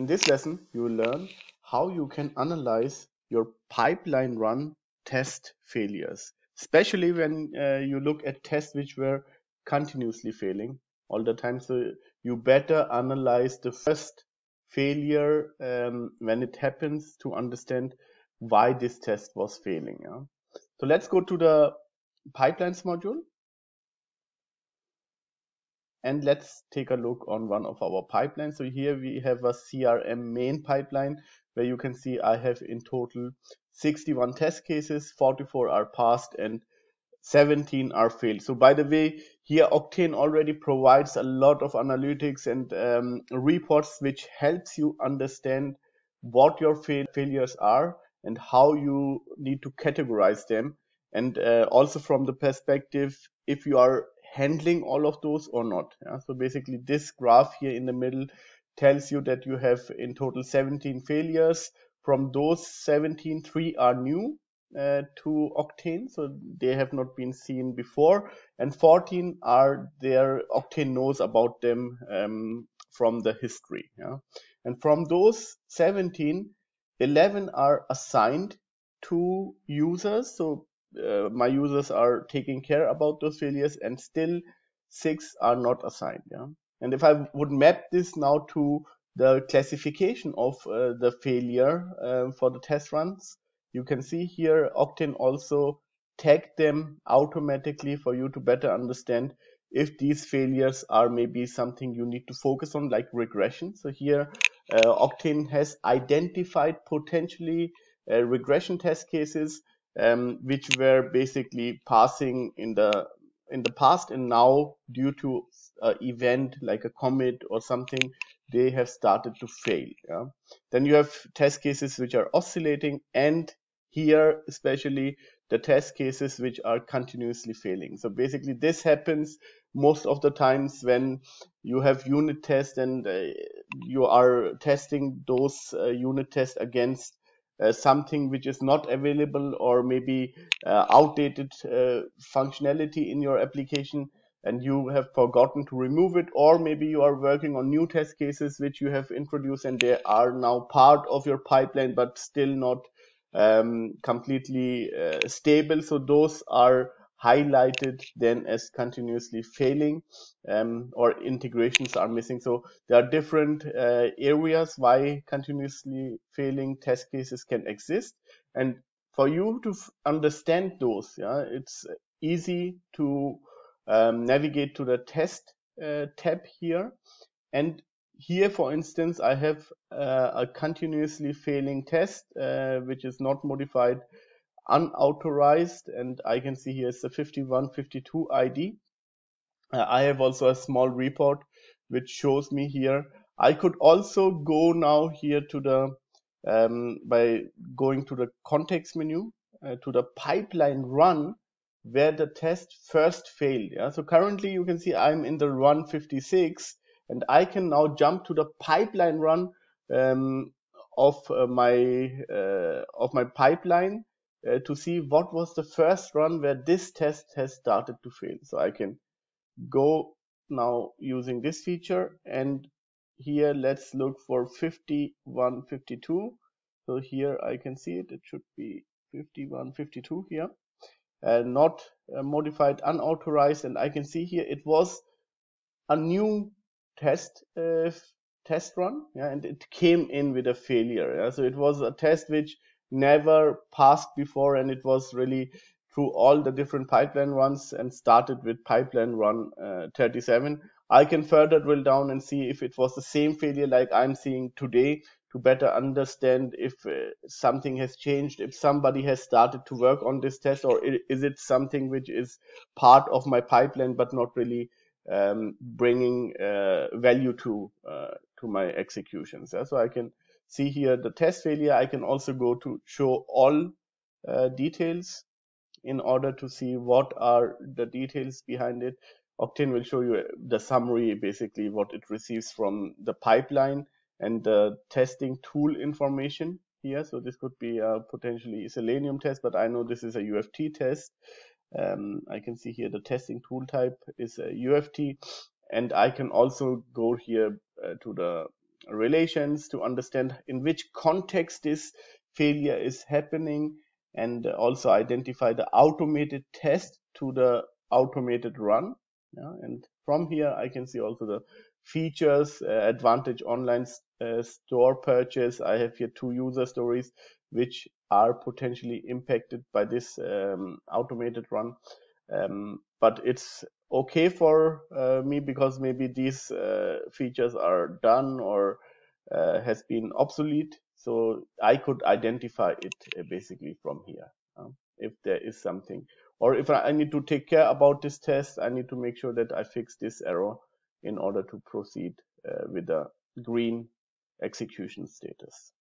In this lesson, you will learn how you can analyze your pipeline run test failures, especially when you look at tests which were continuously failing all the time. So you better analyze the first failure when it happens to understand why this test was failing. Yeah? So let's go to the pipelines module. And let's take a look on one of our pipelines. So here we have a CRM main pipeline where you can see I have in total 61 test cases, 44 are passed and 17 are failed. So by the way, here Octane already provides a lot of analytics and reports which helps you understand what your failures are and how you need to categorize them. And also from the perspective, if you are handling all of those or not. Yeah? So basically this graph here in the middle tells you that you have in total 17 failures. From those 17, 3 are new to Octane, so they have not been seen before, and 14 are there. Octane knows about them from the history. Yeah? And from those 17, 11 are assigned to users. So my users are taking care about those failures, and still 6 are not assigned. Yeah? And if I would map this now to the classification of the failure for the test runs, you can see here Octane also tagged them automatically for you to better understand if these failures are maybe something you need to focus on, like regression. So here Octane has identified potentially regression test cases which were basically passing in the past, and now due to an event like a commit or something, they have started to fail. Yeah? Then you have test cases which are oscillating, and here especially the test cases which are continuously failing. So basically this happens most of the times when you have unit tests and you are testing those unit tests against something which is not available, or maybe outdated functionality in your application, and you have forgotten to remove it, or maybe you are working on new test cases which you have introduced and they are now part of your pipeline but still not completely stable. So those are highlighted then as continuously failing, or integrations are missing. So there are different areas why continuously failing test cases can exist, and for you to understand those, yeah, it's easy to navigate to the test tab here. And here, for instance, I have a continuously failing test which is not modified, unauthorized, and I can see here is the 5152 ID. I have also a small report which shows me here. I could also go now here to the by going to the context menu to the pipeline run where the test first failed. Yeah? So currently you can see I'm in the run 56, and I can now jump to the pipeline run um, of my pipeline to see what was the first run where this test has started to fail. So I can go now using this feature, and here let's look for 5152. So here I can see it should be 5152 here, not modified, unauthorized, and I can see here it was a new test test run, yeah, and it came in with a failure. Yeah? So it was a test which never passed before, and it was really through all the different pipeline runs and started with pipeline run 37. I can further drill down and see if it was the same failure like I'm seeing today, to better understand if something has changed, if somebody has started to work on this test, or is it something which is part of my pipeline but not really bringing value to my executions. Yeah? So I can see here the test failure. I can also go to show all details in order to see what are the details behind it. Octane will show you the summary, basically what it receives from the pipeline and the testing tool information here. So this could be a potentially Selenium test, but I know this is a UFT test. I can see here the testing tool type is a UFT, and I can also go here to the relations, to understand in which context this failure is happening, and also identify the automated test to the automated run. Yeah, and from here I can see also the features, advantage online store purchase. I have here 2 user stories which are potentially impacted by this automated run. But it's okay for me because maybe these features are done or has been obsolete. So I could identify it basically from here, if there is something, or if I need to take care about this test, I need to make sure that I fix this error in order to proceed with the green execution status.